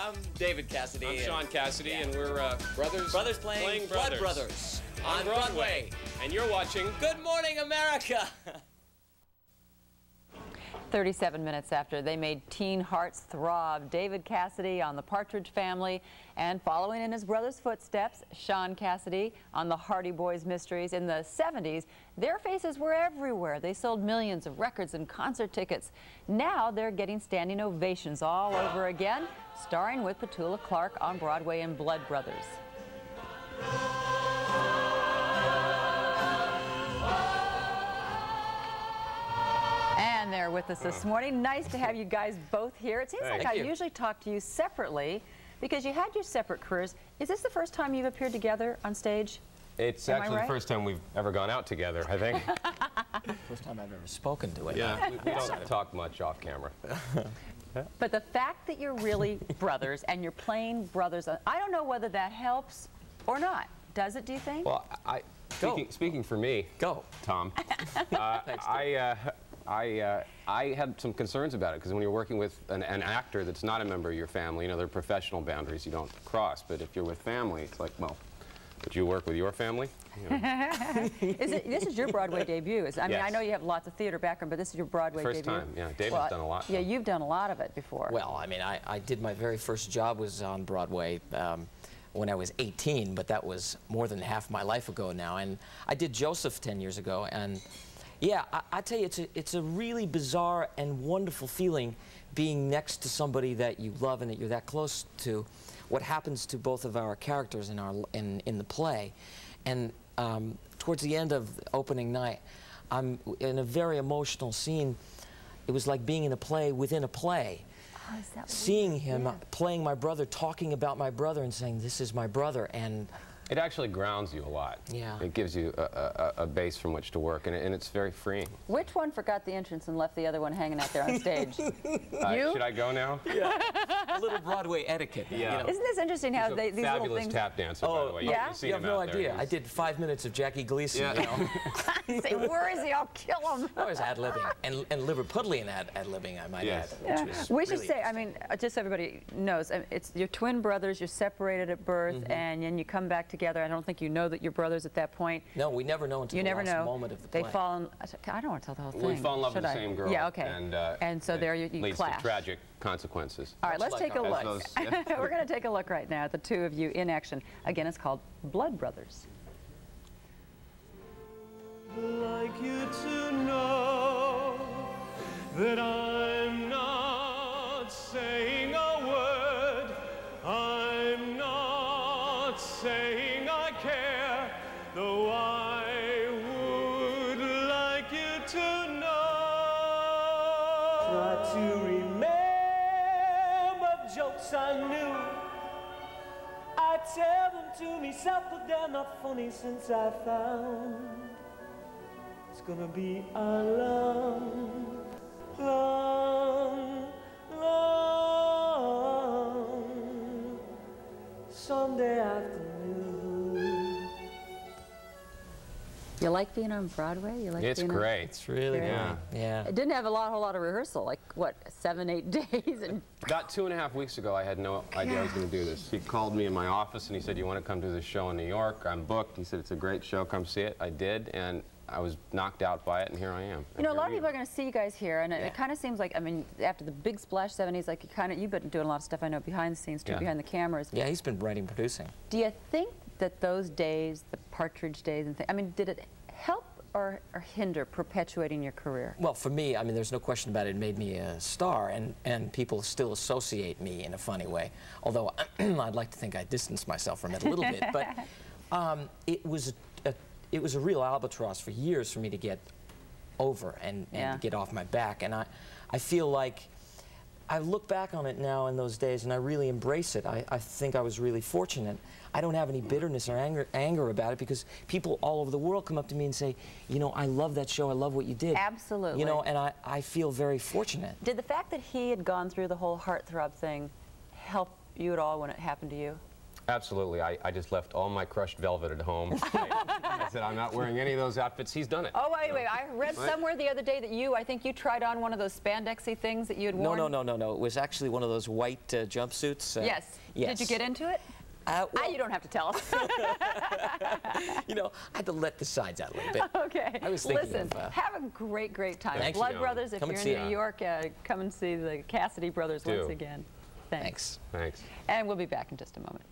I'm David Cassidy. I'm Sean Cassidy, and we're brothers playing Blood Brothers on Broadway. And you're watching Good Morning America. 37 minutes after they made teen hearts throb, David Cassidy on The Partridge Family, and following in his brother's footsteps, Sean Cassidy on The Hardy Boys Mysteries. In the 70s, their faces were everywhere. They sold millions of records and concert tickets. Now they're getting standing ovations all over again, starring with Petula Clark on Broadway in Blood Brothers. And they're with us this morning. Nice to have you guys both here. It seems like I usually talk to you separately because you had your separate careers. Is this the first time you've appeared together on stage? It's actually the first time we've ever gone out together, I think. First time I've ever spoken to it. Yeah, we don't talk much off camera. But the fact that you're really brothers and you're playing brothers, I don't know whether that helps or not. Does it, do you think? Well, speaking for me, Tom, I had some concerns about it because when you're working with an actor that's not a member of your family, you know, there are professional boundaries you don't cross. But if you're with family, it's like, well, would you work with your family? You know. This is your Broadway debut. I mean, I know you have lots of theater background, but this is your Broadway debut. First time, yeah. David's done a lot. Yeah, you've done a lot of it before. Well, I mean, I did my very first job was on Broadway when I was 18, but that was more than half my life ago now. And I did Joseph 10 years ago, and yeah, I tell you, it's a really bizarre and wonderful feeling being next to somebody that you love and that you're that close to. What happens to both of our characters in the play, and towards the end of opening night, I'm in a very emotional scene. It was like being in a play within a play. Oh, is that seeing him playing my brother, talking about my brother, and saying, "This is my brother," and it actually grounds you a lot. Yeah. It gives you a base from which to work, and it's very freeing. Which one forgot the entrance and left the other one hanging out there on stage? You? Should I go now? Yeah. A little Broadway etiquette. Yeah. You know. Isn't this interesting how these little fabulous things... tap dancer, by the way. Yeah? You have no idea. I did 5 minutes of Jackie Gleason. Yeah. You know. Say, where is he? I'll kill him. I was ad-libbing, and Liverpudlian ad-libbing, I might add. Yeah. Which was We should really say, I mean, just so everybody knows, it's your twin brothers, you're separated at birth, and then you come back together. I don't think you know that you're brothers at that point. No, we never know until the last moment of the play. They fall in, I don't want to tell the whole thing. We fall in love with the same girl. Yeah, okay. And so there you leads clash. to tragic consequences. All right, let's take a look. We're going to take a look right now at the two of you in action. Again, it's called Blood Brothers. Like you to know that I'm not saying a word. I'm not saying I care, though I would like you to know. Try to remember jokes I knew. I tell them to myself, but they're not funny since I found it's gonna be a long, long, long Sunday afternoon. You like being on Broadway? You like It's being great. It's really good. Yeah. It didn't have a whole lot of rehearsal, like what, 7, 8 days? And About 2.5 weeks ago, I had no idea I was going to do this. He called me in my office and he said, "You want to come to this show in New York? I'm booked." He said, "It's a great show. Come see it." I did, and I was knocked out by it, and here I am. you know, a lot of people are going to see you guys here, and it kind of seems like, I mean, after the big splash 70s, like you've been doing a lot of stuff, I know, behind the scenes too, behind the cameras. Yeah, he's been writing, producing. Do you think that those days, the Partridge days, and I mean, did it help or hinder perpetuating your career? Well, for me, I mean, there's no question about it. It made me a star, and people still associate me in a funny way. Although I'd like to think I distanced myself from it a little bit, but it was a real albatross for years for me to get over and get off my back. And I feel like I look back on it now in those days and I really embrace it. I think I was really fortunate. I don't have any bitterness or anger about it because people all over the world come up to me and say, you know, I love that show, I love what you did. Absolutely. You know, and I feel very fortunate. Did the fact that he had gone through the whole heartthrob thing help you at all when it happened to you? Absolutely. I just left all my crushed velvet at home. I said, I'm not wearing any of those outfits. He's done it. Oh, wait. I read somewhere the other day that I think you tried on one of those spandexy things that you had worn. No. It was actually one of those white jumpsuits. Yes. Yes. Did you get into it? Well, you don't have to tell us. you know, I had to let the sides out a little bit. Okay. I was thinking Listen, have a great time. Thanks. Blood Brothers, if Come you're and in see New York, come and see the Cassidy brothers once again. Thanks. Thanks. And we'll be back in just a moment.